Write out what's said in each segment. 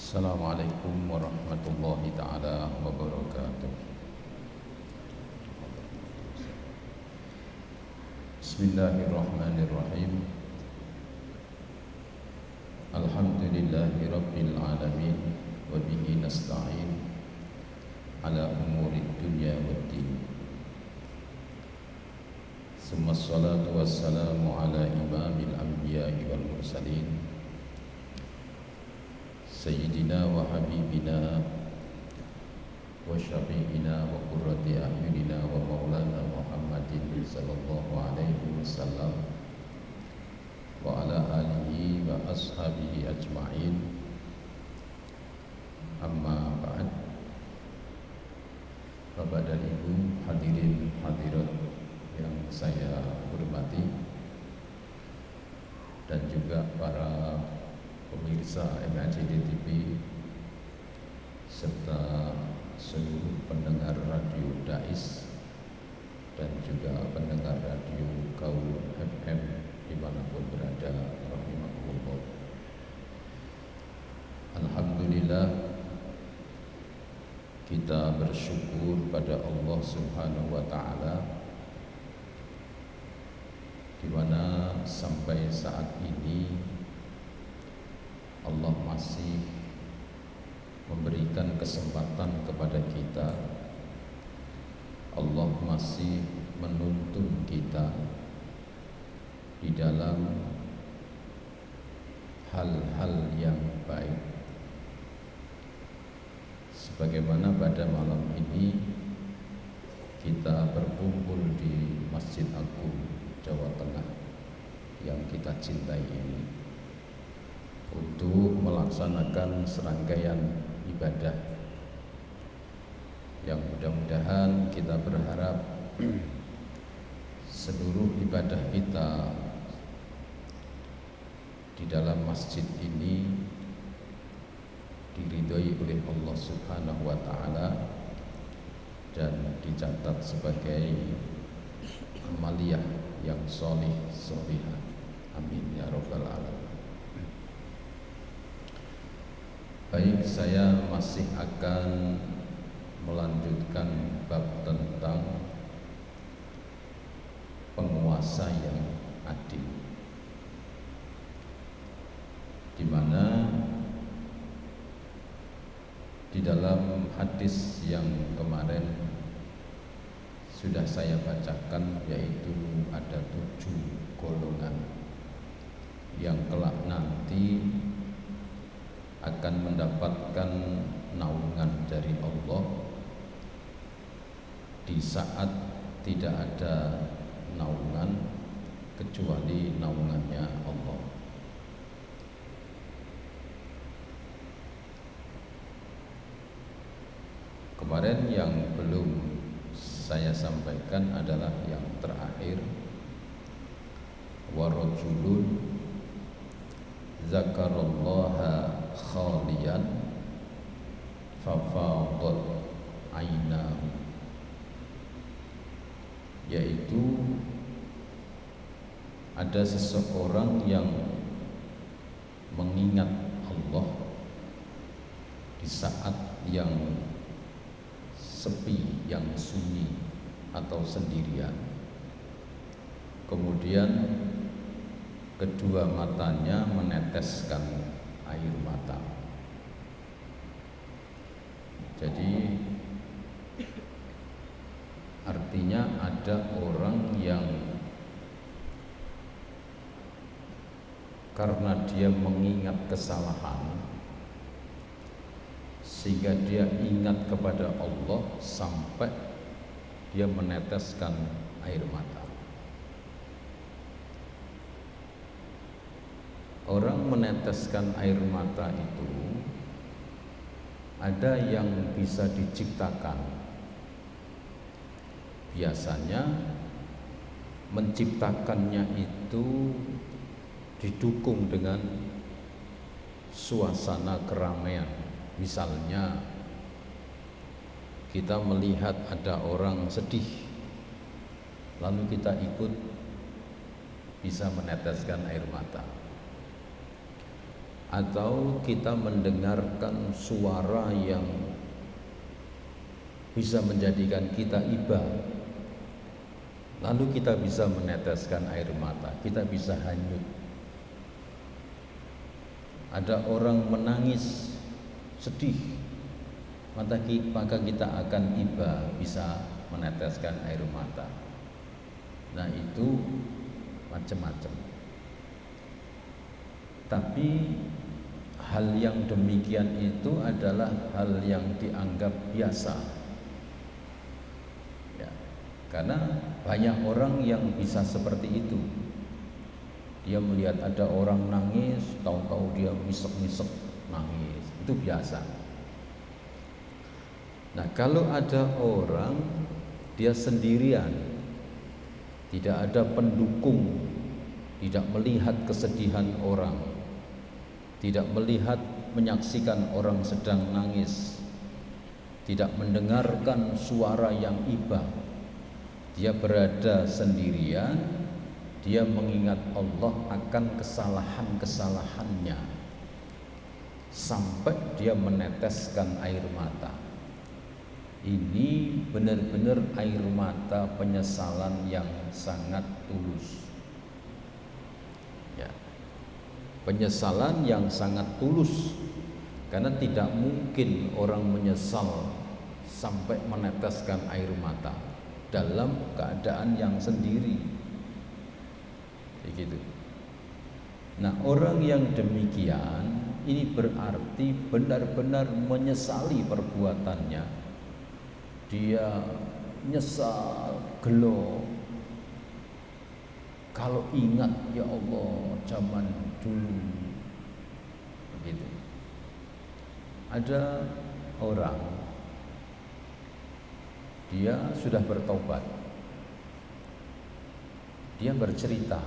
Assalamualaikum warahmatullahi ta'ala wabarakatuh. Bismillahirrahmanirrahim. Alhamdulillahi rabbil alamin. Wa bihi nasta'in ala umurid dunya waddin. Summa salatu wassalamu ala imamil anbiya'i wal mursalin Sayyidina wa habibina wa syafi'ina wa qurrati a'yunina wa maulana Muhammadin sallallahu alaihi wasallam wa ala alihi wa ashabihi ajma'in. Amma ba'd. Bapak dan Ibu hadirin hadirat yang saya hormati, dan juga para pemirsa MACD TV serta seluruh pendengar radio Dais dan juga pendengar radio Kaul FM dimanapun berada, rahimakumullah. Alhamdulillah, kita bersyukur pada Allah Subhanahu wa Ta'ala, di mana sampai saat ini Allah masih memberikan kesempatan kepada kita. Allah masih menuntun kita di dalam hal-hal yang baik. Sebagaimana pada malam ini kita berkumpul di Masjid Agung Jawa Tengah yang kita cintai ini untuk melaksanakan serangkaian ibadah yang mudah-mudahan kita berharap seluruh ibadah kita di dalam masjid ini diridhoi oleh Allah Subhanahu wa Ta'ala dan dicatat sebagai amaliyah yang solih solihah. Amin ya rabbal alamin. Baik, saya masih akan melanjutkan bab tentang penguasa yang adil, di mana di dalam hadis yang kemarin sudah saya bacakan, yaitu ada 7 golongan yang kelak nanti akan mendapatkan naungan dari Allah di saat tidak ada naungan kecuali naungannya Allah. Kemarin yang belum saya sampaikan adalah yang terakhir, warajulun zakarallaha khaliyan fafadat ainahu, yaitu ada seseorang yang mengingat Allah di saat yang sepi, yang sunyi atau sendirian, kemudian kedua matanya meneteskan air mata. Jadi artinya ada orang yang karena dia mengingat kesalahan sehingga dia ingat kepada Allah sampai dia meneteskan air mata. Orang meneteskan air mata itu ada yang bisa diciptakan. Biasanya menciptakannya itu didukung dengan suasana keramaian. Misalnya kita melihat ada orang sedih, lalu kita ikut bisa meneteskan air mata. atau kita mendengarkan suara yang bisa menjadikan kita iba, lalu kita bisa meneteskan air mata, kita bisa hanyut. Ada orang menangis sedih, maka kita akan iba, bisa meneteskan air mata. Nah, itu macam-macam. Tapi hal yang demikian itu adalah hal yang dianggap biasa, ya, karena banyak orang yang bisa seperti itu. Dia melihat ada orang nangis, tahu-tahu dia misek-misek nangis, itu biasa. Nah, kalau ada orang dia sendirian, tidak ada pendukung, tidak melihat kesedihan orang, tidak melihat menyaksikan orang sedang nangis, tidak mendengarkan suara yang iba, dia berada sendirian, dia mengingat Allah akan kesalahan-kesalahannya sampai dia meneteskan air mata. Ini benar-benar air mata penyesalan yang sangat tulus, ya, penyesalan yang sangat tulus, karena tidak mungkin orang menyesal sampai meneteskan air mata dalam keadaan yang sendiri, begitu. Nah, orang yang demikian ini berarti benar-benar menyesali perbuatannya. Dia nyesal, gelo, kalau ingat ya Allah zaman dulu, begitu. Ada orang, dia sudah bertobat, dia bercerita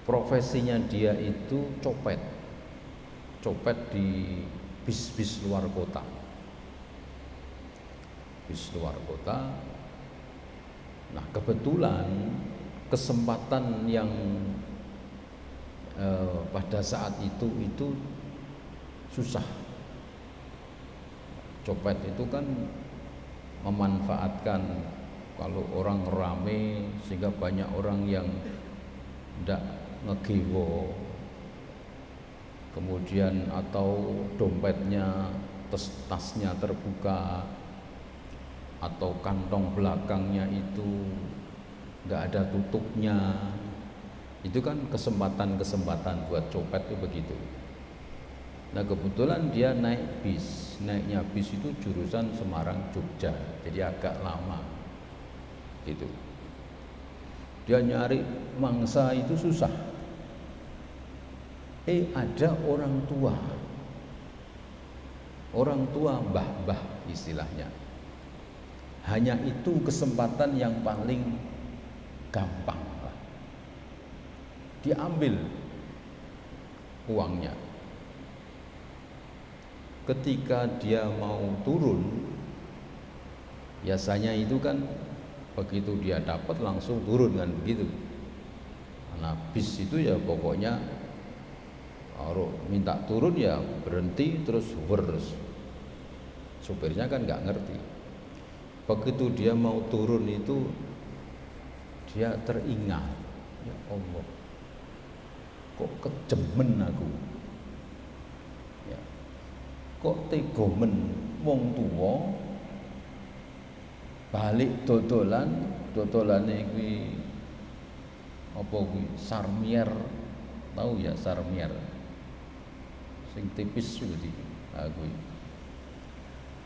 profesinya dia itu copet di bis-bis luar kota. Nah, kebetulan kesempatan yang pada saat itu susah. Copet itu kan memanfaatkan kalau orang rame sehingga banyak orang yang tidak ngegewo, kemudian atau dompetnya, tasnya terbuka, atau kantong belakangnya itu nggak ada tutupnya. Itu kan kesempatan buat copet itu begitu. Nah, kebetulan dia naiknya bis itu jurusan Semarang Jogja, jadi agak lama gitu. Dia nyari mangsa itu susah. Ada orang tua mbah-mbah istilahnya. Hanya itu kesempatan yang paling gampang, diambil uangnya. Ketika dia mau turun, biasanya itu kan begitu dia dapat langsung turun kan begitu. Nah, bis itu ya pokoknya kalau minta turun ya berhenti terus supirnya kan nggak ngerti. Begitu dia mau turun itu dia teringat, ya Allah, kok kejemen aku, ya, kok tegomen wong tuwa balik dodolane kuwi apa kuwi sarmier, tahu ya sarmier sing tipis kuwi aku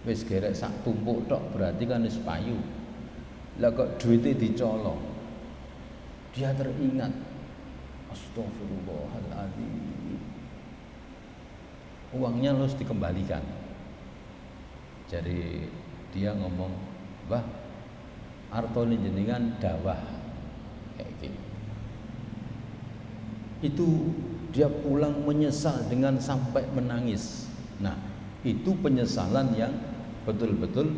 wis gerek sak tumpuk tok berarti kan wis payu. Lah kok duite dicolong, dia teringat, astagfirullahaladzim, uangnya harus dikembalikan. Jadi dia ngomong, "Mbah, artone jenengan dawah," kayak gitu. Itu dia pulang menyesal dengan sampai menangis. Nah, itu penyesalan yang betul-betul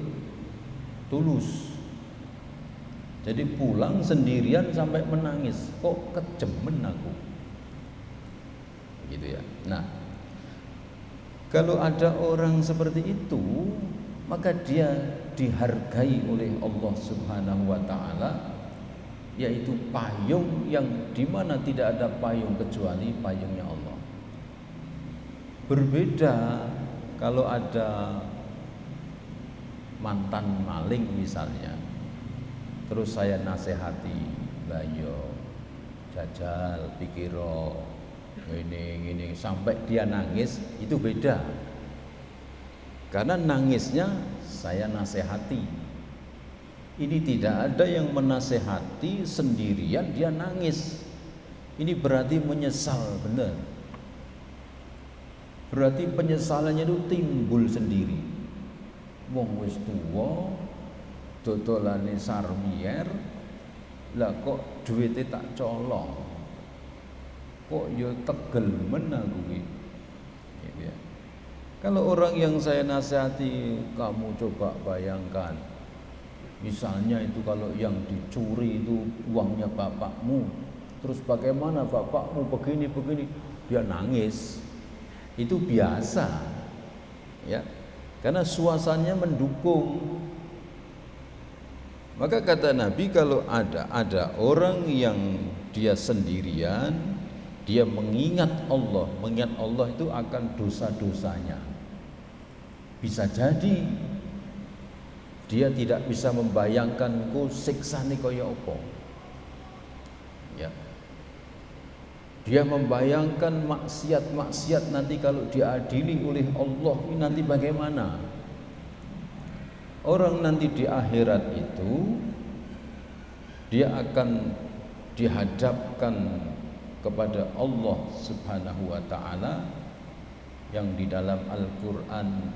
tulus. Jadi pulang sendirian sampai menangis, kok kejemen aku. gitu ya. Nah, kalau ada orang seperti itu, maka dia dihargai oleh Allah Subhanahu wa taala, yaitu payung yang dimana tidak ada payung kecuali payungnya Allah. Berbeda kalau ada mantan maling misalnya, terus saya nasihati, bayo jajal pikiro ini sampai dia nangis, itu beda. Karena nangisnya saya nasihati. Ini tidak ada yang menasehati sendirian dia nangis. Ini berarti menyesal benar. Berarti penyesalannya itu timbul sendiri. Wong wis tuwa dodolane sarmier, lah kok duwite tak colong, kok yo tegel men aku gitu ya. Kalau orang yang saya nasihati, kamu coba bayangkan, misalnya itu kalau yang dicuri itu uangnya bapakmu, terus bagaimana bapakmu begini, dia nangis. Itu biasa ya, karena suasananya mendukung. Maka kata Nabi, kalau ada orang yang dia sendirian, dia mengingat Allah itu akan dosa-dosanya. Bisa jadi dia tidak bisa membayangkan ku siksane kaya apa. Ya. Dia membayangkan maksiat-maksiat nanti kalau diadili oleh Allah ini nanti bagaimana? Orang nanti di akhirat itu dia akan dihadapkan kepada Allah Subhanahu wa taala yang di dalam Al-Qur'an,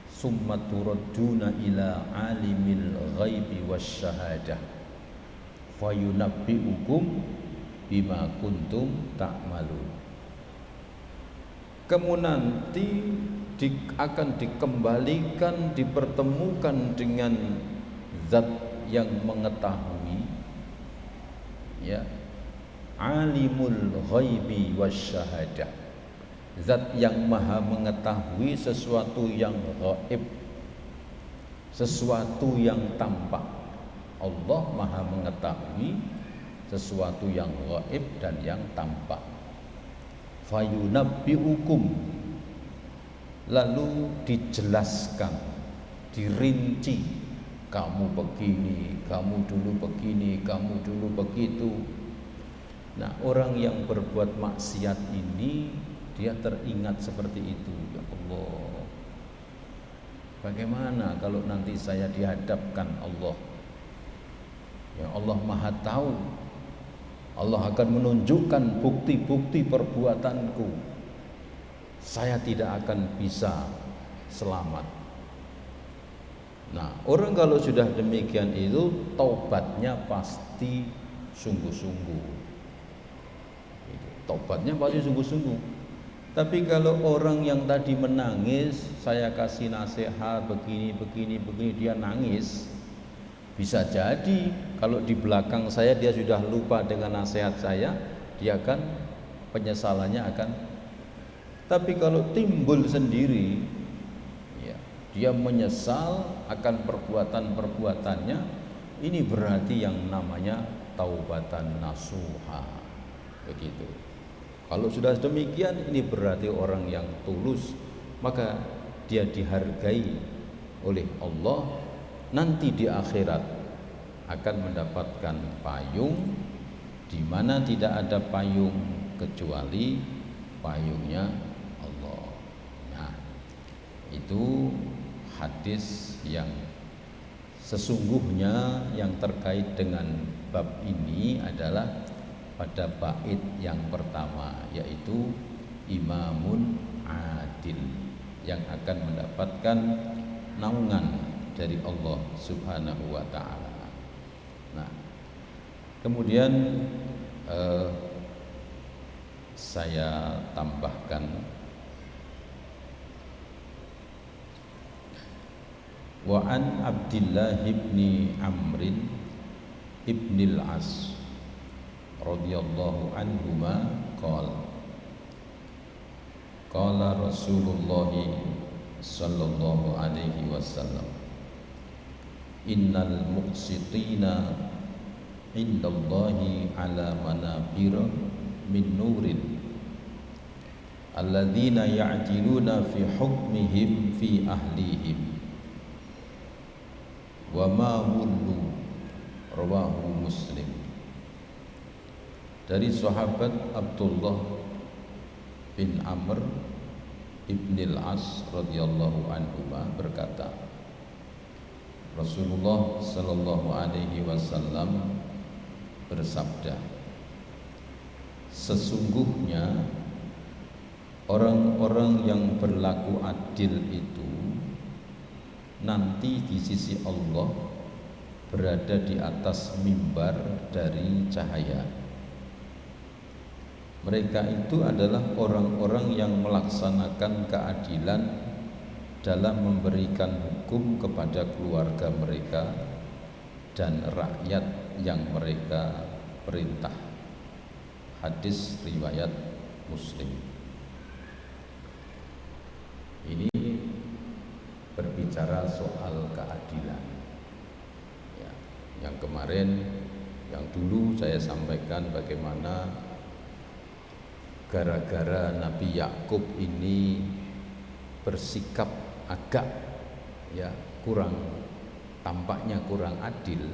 summa turadduna ila alimil ghaibi wasyahadah fayunabbi'ukum bima kuntum ta'malun. Kamu nanti akan dikembalikan, dipertemukan dengan zat yang mengetahui, ya, alimul ghaibi wasyahadah, zat yang maha mengetahui sesuatu yang gaib, sesuatu yang tampak. Allah maha mengetahui sesuatu yang gaib dan yang tampak. Fayunabbi'ukum, lalu dijelaskan, dirinci, kamu begini, kamu dulu begini, kamu dulu begitu. Nah, orang yang berbuat maksiat ini dia teringat seperti itu. Ya Allah, bagaimana kalau nanti saya dihadapkan Allah? Ya Allah maha tahu. Allah akan menunjukkan bukti-bukti perbuatanku. Saya tidak akan bisa selamat. Nah, orang kalau sudah demikian itu taubatnya pasti sungguh-sungguh. Taubatnya pasti sungguh-sungguh. Tapi kalau orang yang tadi menangis, saya kasih nasihat begini, dia nangis. Bisa jadi kalau di belakang saya dia sudah lupa dengan nasihat saya, dia akan penyesalannya akan. Tapi kalau timbul sendiri, ya, dia menyesal akan perbuatan-perbuatannya, ini berarti yang namanya taubatan nasuha. Begitu. Kalau sudah demikian, ini berarti orang yang tulus, maka dia dihargai oleh Allah. Nanti di akhirat akan mendapatkan payung di mana tidak ada payung kecuali payungnya Allah. Nah, itu hadis yang sesungguhnya yang terkait dengan bab ini adalah pada bait yang pertama, yaitu imamun adil yang akan mendapatkan naungan dari Allah Subhanahu wa ta'ala. Nah, kemudian saya tambahkan, wa an Abdillah ibni Amrin ibnil As radhiyallahu anhuma qala Qala Rasulullah sallallahu alaihi wasallam, innal muqsitina indallahi ala manabir min nurin alladzina ya'jiluna fi hukmihim fi ahlihim wa ma wullu, rawahu Muslim. Dari sahabat Abdullah bin Amr ibn al-As radhiyallahu anhu berkata, Rasulullah sallallahu alaihi wasallam bersabda, sesungguhnya orang-orang yang berlaku adil itu nanti di sisi Allah berada di atas mimbar dari cahaya. Mereka itu adalah orang-orang yang melaksanakan keadilan dalam memberikan hukum kepada keluarga mereka dan rakyat yang mereka perintah. Hadis riwayat Muslim. Ini berbicara soal keadilan ya, yang kemarin, yang dulu saya sampaikan bagaimana gara-gara Nabi Yakub ini bersikap agak tampaknya kurang adil,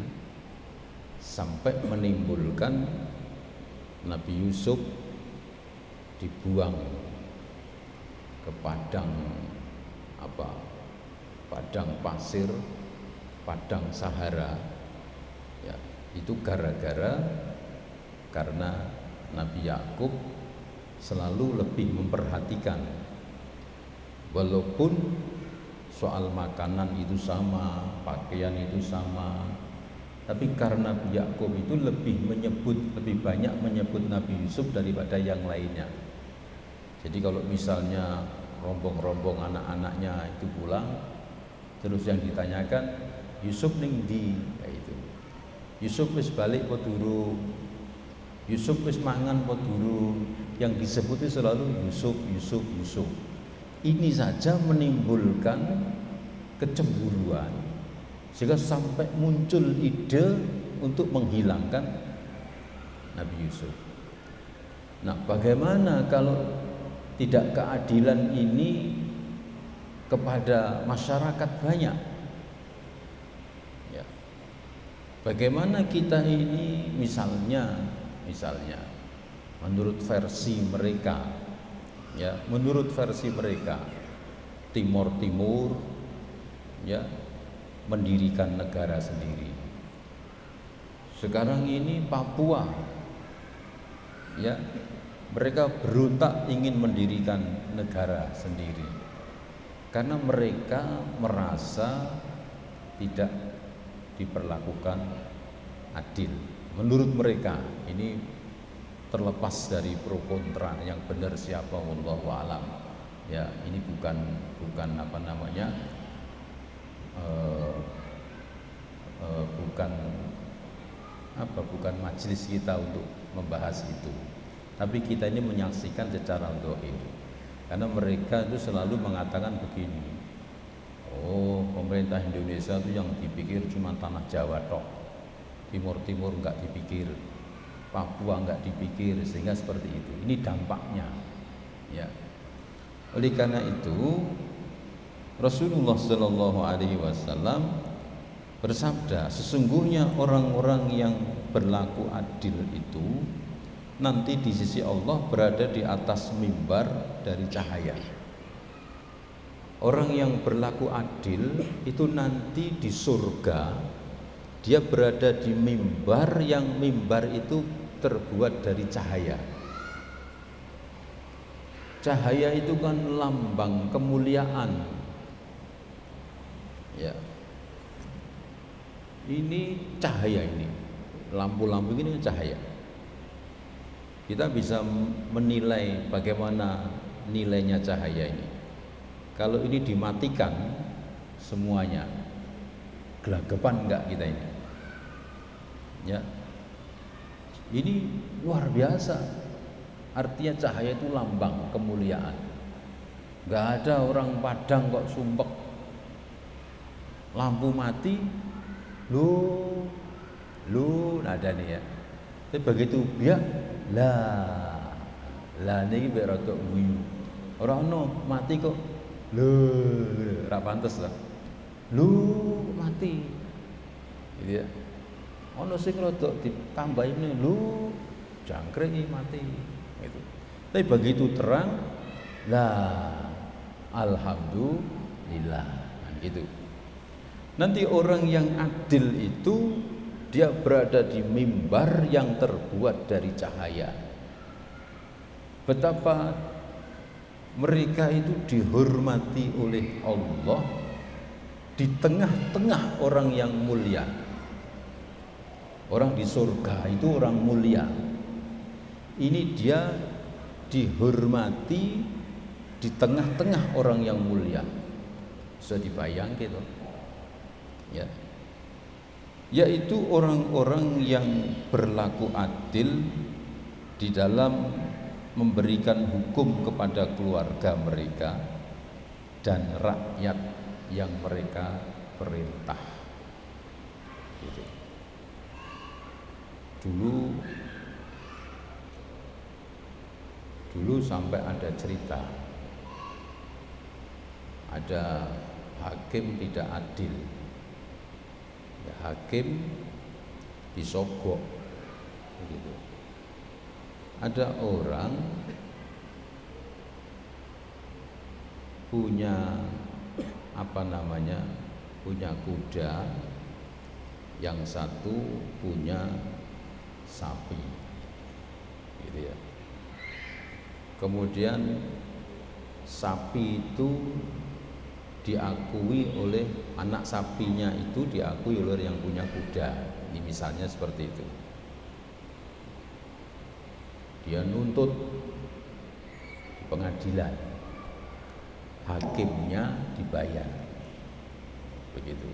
sampai menimbulkan Nabi Yusuf dibuang ke padang pasir, padang Sahara ya. Itu gara-gara karena Nabi Yakub selalu lebih memperhatikan, walaupun soal makanan itu sama, pakaian itu sama, tapi karena Nabi Yakub itu lebih banyak menyebut Nabi Yusuf daripada yang lainnya. Jadi kalau misalnya rombong-rombong anak-anaknya itu pulang, terus yang ditanyakan, Yusuf ning ndi? Ya itu. Yusuf wis balik apa durung? Yusuf wis mangan apa durung? Yang disebut itu selalu Yusuf. Ini saja menimbulkan kecemburuan, sehingga sampai muncul ide untuk menghilangkan Nabi Yusuf. Nah, bagaimana kalau tidak keadilan ini kepada masyarakat banyak? Ya. Bagaimana kita ini misalnya menurut versi mereka Timur ya mendirikan negara sendiri. Sekarang ini Papua ya, mereka berontak ingin mendirikan negara sendiri karena mereka merasa tidak diperlakukan adil. Menurut mereka, ini terlepas dari pro kontra, yang benar siapa wallahu alam. Ya, ini bukan bukan majelis kita untuk membahas itu. Tapi kita ini menyaksikan secara zahir. Karena mereka itu selalu mengatakan begini, oh, pemerintah Indonesia itu yang dipikir cuma tanah Jawa tok, Timur enggak dipikir, Papua enggak dipikir, sehingga seperti itu. Ini dampaknya ya. Oleh karena itu Rasulullah Shallallahu Alaihi Wasallam bersabda, sesungguhnya orang-orang yang berlaku adil itu nanti di sisi Allah berada di atas mimbar dari cahaya. Orang yang berlaku adil itu nanti di surga, dia berada di mimbar, yang mimbar itu terbuat dari cahaya. Cahaya itu kan lambang kemuliaan ya. Ini cahaya, ini lampu-lampu ini cahaya. Kita bisa menilai bagaimana nilainya cahaya ini. Kalau ini dimatikan semuanya, gelagapan enggak kita ini? Ya. Ini luar biasa. Artinya cahaya itu lambang kemuliaan. Nggak ada orang Padang kok sumpek, lampu mati, lu nada nih ya. Tapi begitu biar lah niki mbek rada guyu. Ora ono mati kok ora pantes lah. Mati. Gitu ya. Ono sing rada ditambahine jangkrik mati gitu. Tapi begitu terang lah alhamdulillah kan gitu. Nanti orang yang adil itu dia berada di mimbar yang terbuat dari cahaya. Betapa mereka itu dihormati oleh Allah di tengah-tengah orang yang mulia. Orang di surga itu orang mulia. Ini dia dihormati di tengah-tengah orang yang mulia. Bisa dibayang gitu. Ya. Yaitu orang-orang yang berlaku adil di dalam memberikan hukum kepada keluarga mereka dan rakyat yang mereka perintah. Gitu. Dulu sampai ada cerita, ada hakim tidak adil. Ya, hakim disogok begitu. Ada orang punya punya kuda, yang satu punya sapi gitu ya. Kemudian sapi itu diakui oleh anak sapinya, itu diakui oleh yang punya kuda. Ini misalnya seperti itu. Dia nuntut di pengadilan, hakimnya dibayar begitu.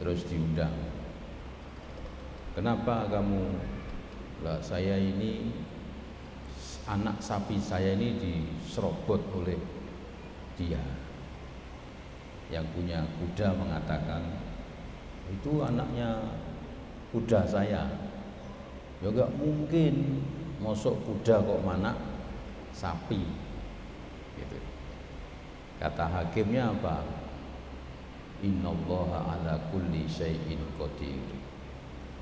Terus diundang, kenapa kamu? Lah saya ini, anak sapi saya ini diserobot oleh dia. Yang punya kuda mengatakan, itu anaknya kuda saya. Ya enggak mungkin, mosok kuda kok mana sapi gitu. Kata hakimnya apa? Innallaha ala kulli syai'in qadir.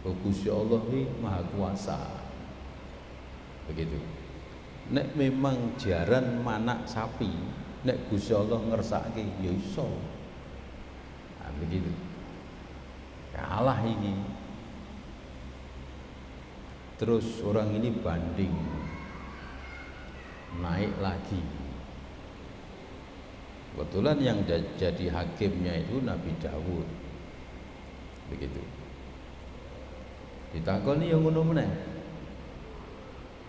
Gusti Allah ini maha kuasa. Begitu. Nek memang jaran manak sapi, nek Gusti Allah ngersake ya iso. Nah, begitu. Kalah ini. Terus orang ini banding, naik lagi. Kebetulan yang jadi hakimnya itu Nabi Dawud. Begitu. Ditakoni yang ngono meneh.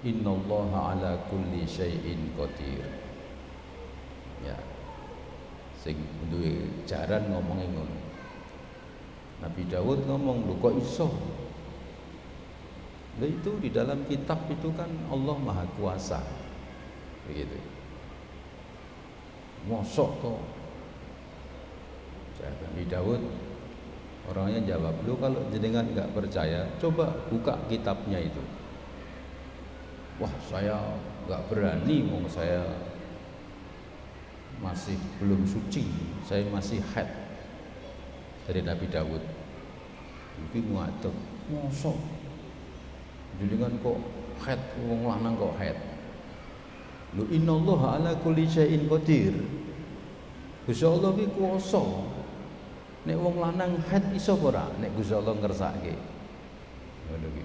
Innallaha ala kulli syai'in qadir. Ya. Sing duwe jaran ngomongin ngono. Nabi Dawud ngomong, lho kok iso? Nah, itu di dalam kitab itu kan Allah Maha Kuasa. Begitu. Mosok toh. Nabi Dawud orangnya jawab, lu kalau jenengan nggak percaya, coba buka kitabnya itu. Wah, saya nggak berani, mau saya masih belum suci, saya masih haid. Dari Nabi Dawud. Mungkin ngadeg, mosok jenengan kok haid, wong lanang kok haid. Lu innallaha ala kulli syai'in qadir. Gusti Allah ki kuwasa. Nek wong lanang haid iso ora nek Gusti Allah ngersake. Ngono ki.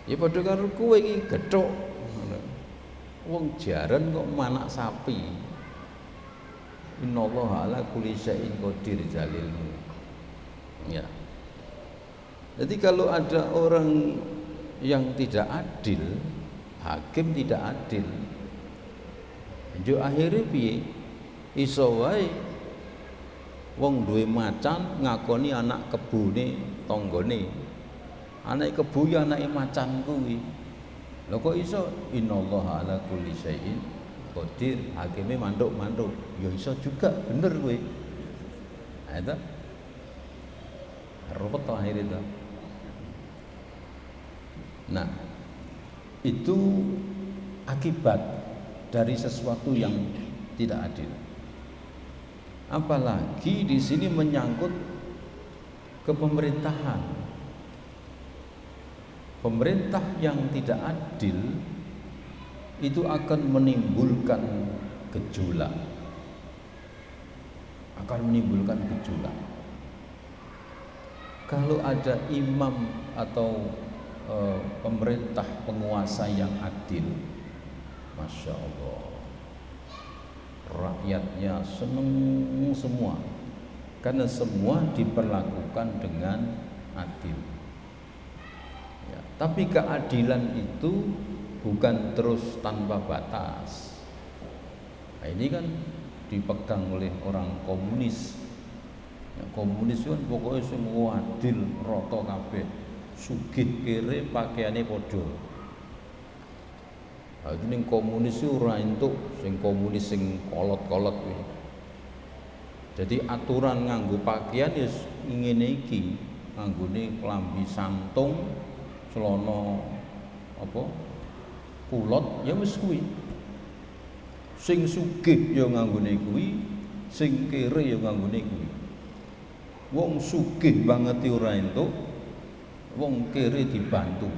Ya padha karo kowe iki gethuk. Wong jaran kok manak sapi. Innallaha ala kulli syai'in qadir jalilmu. Ya. Jadi kalau ada orang yang tidak adil, hakim tidak adil, njuk akhire piye? Iso wae wong duwe macan ngakoni anak kebune tanggane. Anake kebu ya anake macan kuwi. Lha kok iso? Innallaha ala kulli syai'in Qadir, hakime manduk-manduk. Ya iso juga, bener kowe. Nah, itu repot lahir itu. Nah, itu akibat dari sesuatu yang tidak adil. Apalagi di sini menyangkut ke pemerintahan. Pemerintah yang tidak adil itu akan menimbulkan gejolak. Kalau ada imam atau pemerintah penguasa yang adil, Masya Allah, rakyatnya seneng semua karena semua diperlakukan dengan adil ya. Tapi keadilan itu bukan terus tanpa batas. Nah, ini kan dipegang oleh orang komunis ya, komunis kan pokoknya semua adil rata kabeh, sugih kere pakaiane padha. Nah, itu ning komunis itu ora entuk sing komunis sing kolot-kolot kuwi. Jadi aturan nganggo pakaian ya ngene iki, nganggone klambi santung, celana apa? Kulot ya wis kuwi. Sing sugih ya nganggone kuwi, sing kere ya nganggone kuwi. Wong sugih banget ora entuk, wong kere dibantu.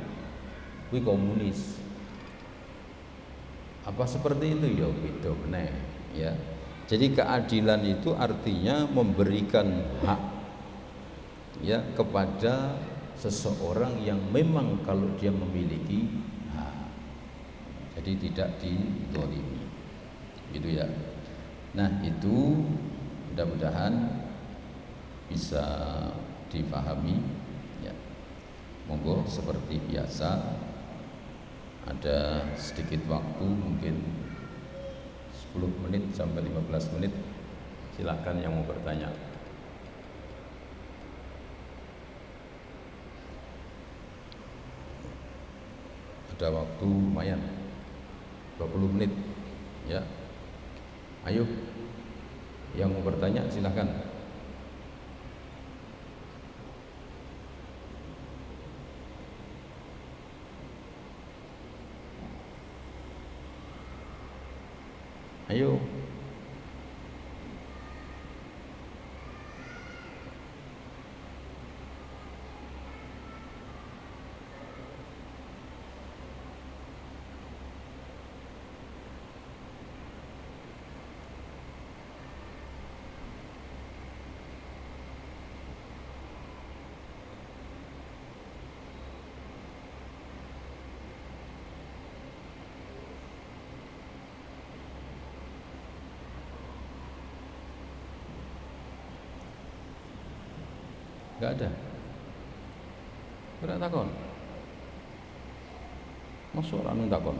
Kuwi komunis. Apa seperti itu ya beda meneh ya. Jadi keadilan itu artinya memberikan hak ya kepada seseorang yang memang kalau dia memiliki hak. Jadi tidak dizalimi. Gitu ya. Nah, itu mudah-mudahan bisa dipahami ya. Monggo seperti biasa ada sedikit waktu, mungkin 10 menit sampai 15 menit. Silahkan yang mau bertanya. Ada waktu lumayan 20 menit ya. Ayo yang mau bertanya silahkan. Ayo. Enggak ada. Ora takon. Masuk ora takon.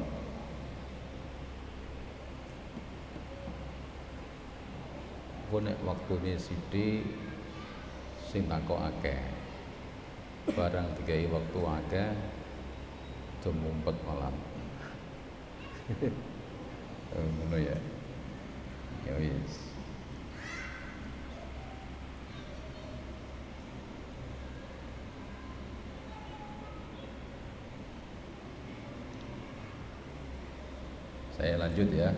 Nek waktune sithik sing takok akeh. Barang digawe waktu akeh do mumpet malam. Ngono ya. Ya wis. Saya lanjut ya.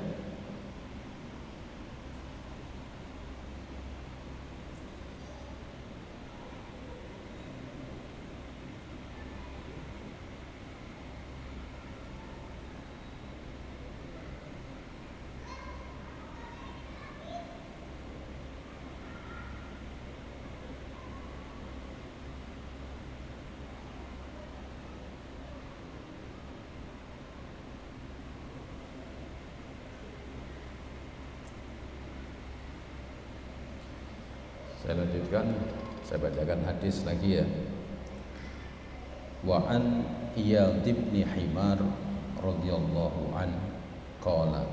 Saya lanjutkan, saya bacakan hadis lagi ya. Wa an Iyad bin Himar radhiyallahu an qala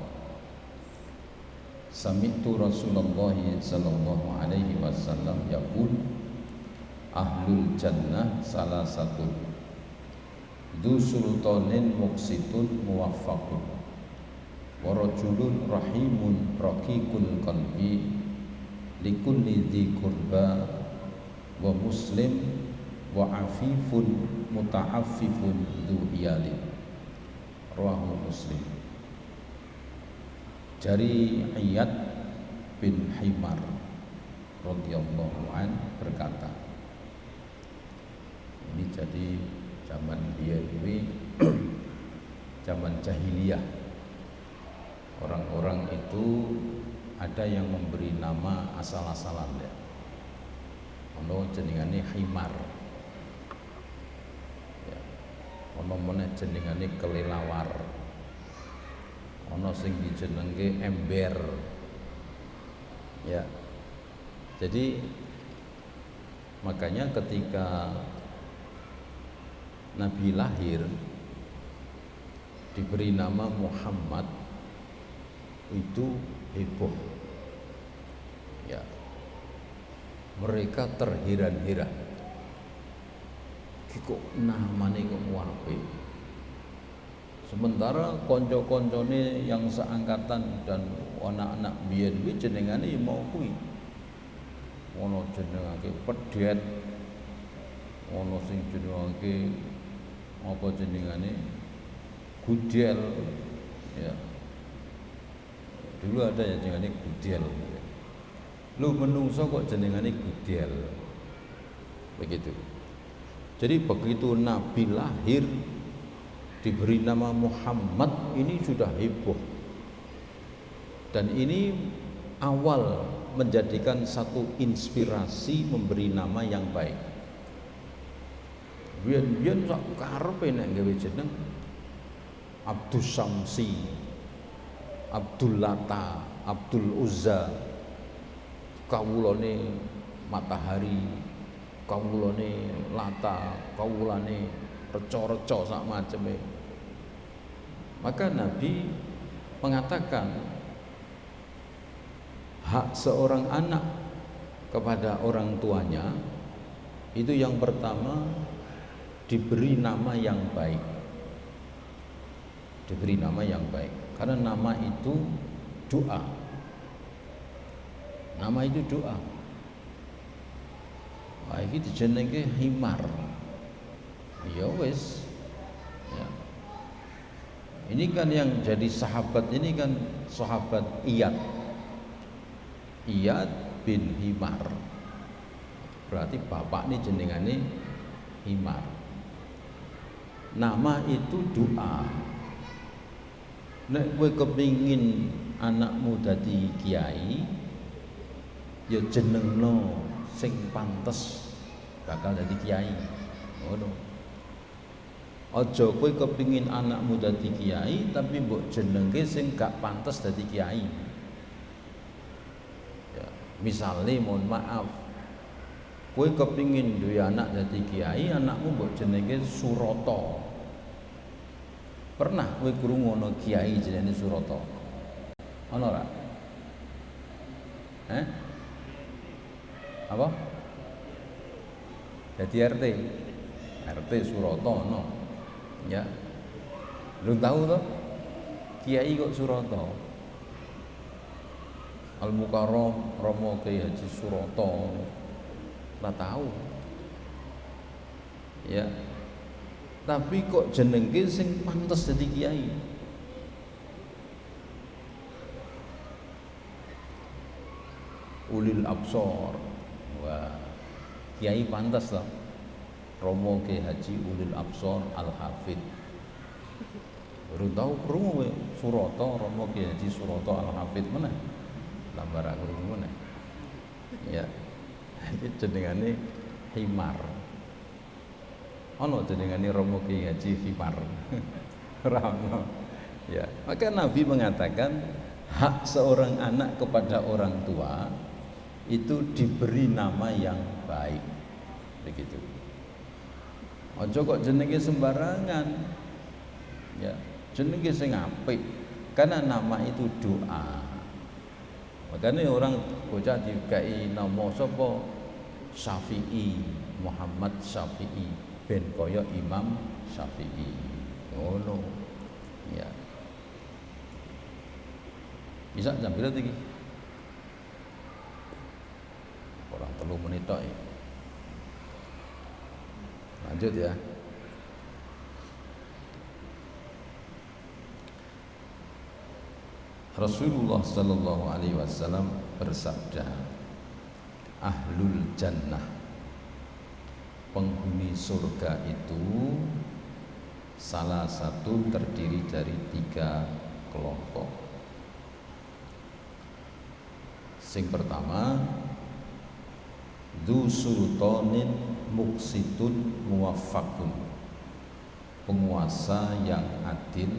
sami'tu Rasulullah sallallahu alaihi wasallam yaqul ahlul jannah salah satu du sultanin muqsitun muwaffaqun wa rajulun rahimun raqiqul qalbi likulli dzi qurba wa muslim wa afifun muta'affifun dzu iyalin rawahu Muslim. Dari Iyad bin Himar radhiyallahu an berkata, ini jadi zaman biyen zaman jahiliyah, orang-orang itu ada yang memberi nama asal-asalan ya. Ono jenengane Himar. Ya. Ono meneh jenengane kelelawar. Ono sing dijenengke ember. Ya. Jadi makanya ketika Nabi lahir diberi nama Muhammad itu heboh. Ya. Mereka terheran-heran. Kok namanya kok apik. Sementara konco-koncone yang seangkatan dan anak-anak biyen kuwi jenengane mau kuwi. Ono jenengake Pedet. Ono sing jenengake apa jenengane Gudel. Ya. Dulu ada yang jenengane Gudel. Lu menungso kok jenengane Gudel. Begitu. Jadi begitu Nabi lahir diberi nama Muhammad, ini sudah heboh. Dan ini awal menjadikan satu inspirasi memberi nama yang baik. Biyen-biyen sak karepe nek gawe jeneng Abdus Syamsi, Abdul Lata, Abdul Uzza, kawulane matahari, kawulane lata, kawulane reca-reca sak maceme. Maka Nabi mengatakan hak seorang anak kepada orang tuanya itu yang pertama diberi nama yang baik. Diberi nama yang baik. Karena nama itu doa. Nama itu doa. Wah, iki dijenengke Himar. Ya wis. Ya. Ini kan yang jadi sahabat ini kan sahabat Iyad. Iyad bin Himar. Berarti bapak ini jenengane Himar. Nama itu doa. Nek kowe kepingin anakmu dadi kiai, ya jenengno sing pantes bakal dadi kiai. Ngono. Aja kowe kepingin anakmu dadi kiai tapi mbok jenengke sing gak pantes dadi kiai. Ya, misale mohon maaf, kowe kepingin duwe anak dadi kiai, anakmu mbok jenenge Surata. Pernah kowe krungu ana kiai jenenge Surata? Ana ora? Apa? Jadi RT Surata ana. Ya. Lu tahu toh? Kiai kok Surata. Al-Mukarram Romo Kiai Haji Surata. Ora tahu. Ya. Tapi kok jenengke sing pantes dadi kiai. Ulil Absor. Wah. Kiai pantes lah. Romo Kiai Haji Ulil Absor Al-Hafid. Baru tahu krungu Surata Romo Kiai Haji Surata Al-Hafid mana? Lambar krungu mana? Ya. Iki jenengane Himar. Ono jenengane Romo Kiai Haji Himar. Ora ono. Ya, maka Nabi mengatakan hak seorang anak kepada orang tua itu diberi nama yang baik. Begitu. Ojo kok jenenge sembarangan. Ya, jenenge sing apik. Karena nama itu doa. Makanya orang bocah dikai nama sapa? Syafi'i, Muhammad Syafi'i, ben kaya Imam Syafi'i. Ngono. Ya. Bisa jam berapa iki? Orang 3 menit tok. Lanjut ya. Rasulullah sallallahu alaihi wasallam bersabda, ahlul jannah, penghuni surga itu salah satu terdiri dari 3 kelompok. Sing pertama, dzu sultanin muqsitun muwaffaqun, penguasa yang adil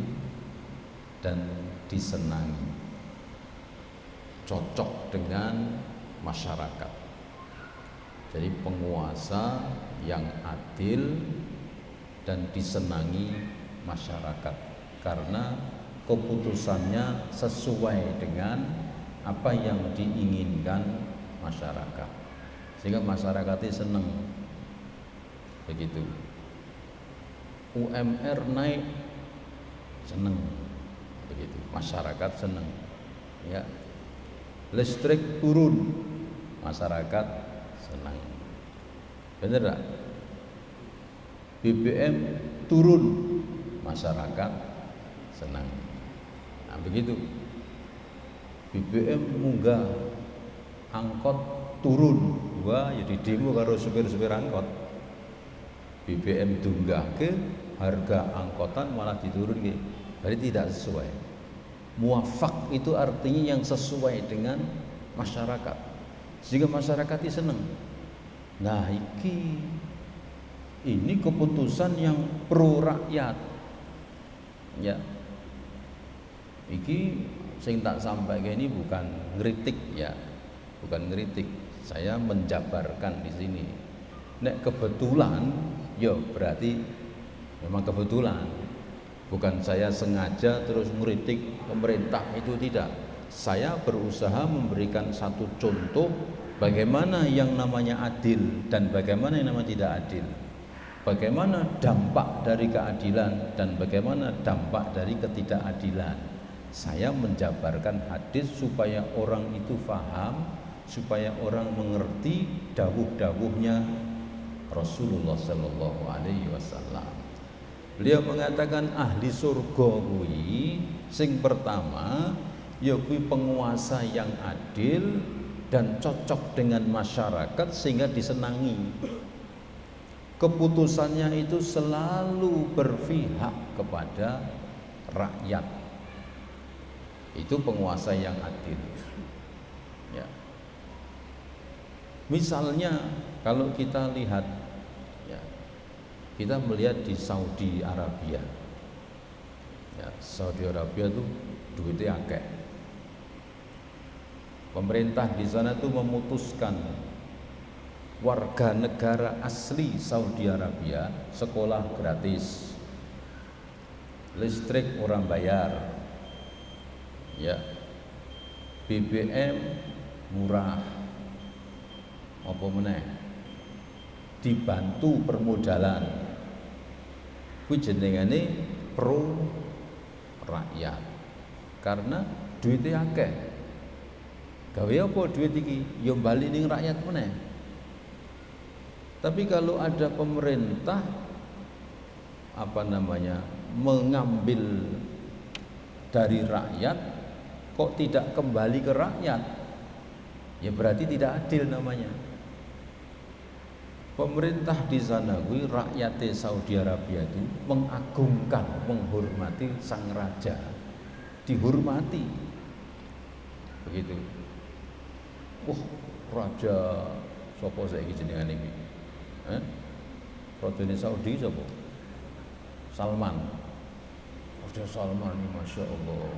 dan disenangi, cocok dengan masyarakat. Jadi penguasa yang adil dan disenangi masyarakat karena keputusannya sesuai dengan apa yang diinginkan masyarakat, sehingga masyarakatnya senang. Begitu. UMR naik, senang. Begitu, masyarakat senang. Ya, listrik turun, masyarakat senang. Bener tak? BBM turun, masyarakat senang. Nah begitu. BBM munggah, angkot turun, wah jadi demo karo supir-supir angkot. BBM tunggah ke harga angkotan malah diturun ke. Jadi tidak sesuai. Muafak itu artinya yang sesuai dengan masyarakat, sehingga masyarakat itu senang. Nah ini keputusan yang pro rakyat. Ya, iki sing tak sampaikan ini bukan ngeritik ya, bukan ngeritik. Saya menjabarkan di sini. Nek kebetulan, yo berarti memang kebetulan. Bukan saya sengaja terus ngeritik pemerintah, itu tidak. Saya berusaha memberikan satu contoh bagaimana yang namanya adil dan bagaimana yang namanya tidak adil. Bagaimana dampak dari keadilan dan bagaimana dampak dari ketidakadilan. Saya menjabarkan hadis supaya orang itu faham, supaya orang mengerti dawuh-dawuhnya Rasulullah sallallahu alaihi wasallam. Beliau mengatakan ahli surga kuwi sing pertama ya kuwi penguasa yang adil dan cocok dengan masyarakat sehingga disenangi. Keputusannya itu selalu berpihak kepada rakyat. Itu penguasa yang adil. Ya. Misalnya kalau kita lihat, kita melihat di Saudi Arabia. Ya, Saudi Arabia itu duitnya akeh. Pemerintah di sana tuh memutuskan warga negara asli Saudi Arabia sekolah gratis, listrik orang bayar, ya, BBM murah, apa meneh, dibantu permodalan. Kuwi jenengane pro rakyat. Karena duitnya akeh. Gawe apa duit iki? Ya bali ning rakyat meneh. Tapi kalau ada pemerintah mengambil dari rakyat kok tidak kembali ke rakyat, ya berarti tidak adil namanya. Pemerintah di sana, rakyat Saudi Arabia itu mengagungkan, menghormati sang raja, dihormati, begitu. Wah, raja sopo saiki jenengan iki? Raja Saudi sopo? Salman. Raja Salman ini masya Allah,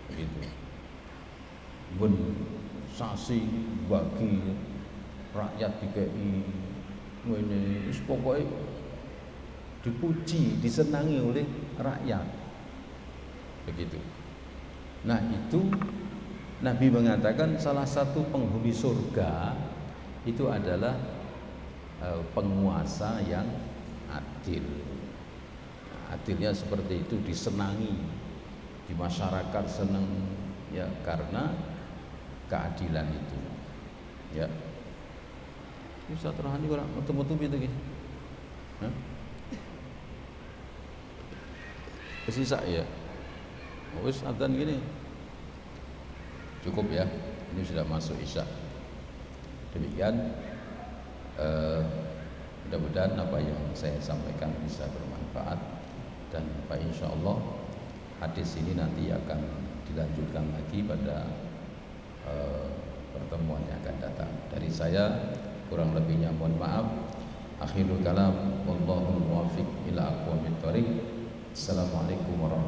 begitu. Ben sasi bagi rakyat dikei ini pokoknya dipuji, disenangi oleh rakyat, begitu. Nah itu Nabi mengatakan salah satu penghuni surga itu adalah penguasa yang adil. Adilnya seperti itu, disenangi, di masyarakat senang, ya karena keadilan itu. Ya. Ustaz Rohani orang metu-metu gitu gitu. Hah? Kesisa ya. Wis adzan gini. Cukup ya. Ini sudah masuk Isya. Demikian mudah-mudahan apa yang saya sampaikan bisa bermanfaat, dan insya Allah hadis ini nanti akan dilanjutkan lagi pada pertemuan yang akan datang. Dari saya kurang lebihnya mohon maaf. Akhirul kalam, wallahu muwaffiq ila aqwamit thoriq. Assalamualaikum warahmatullahi wabarakatuh.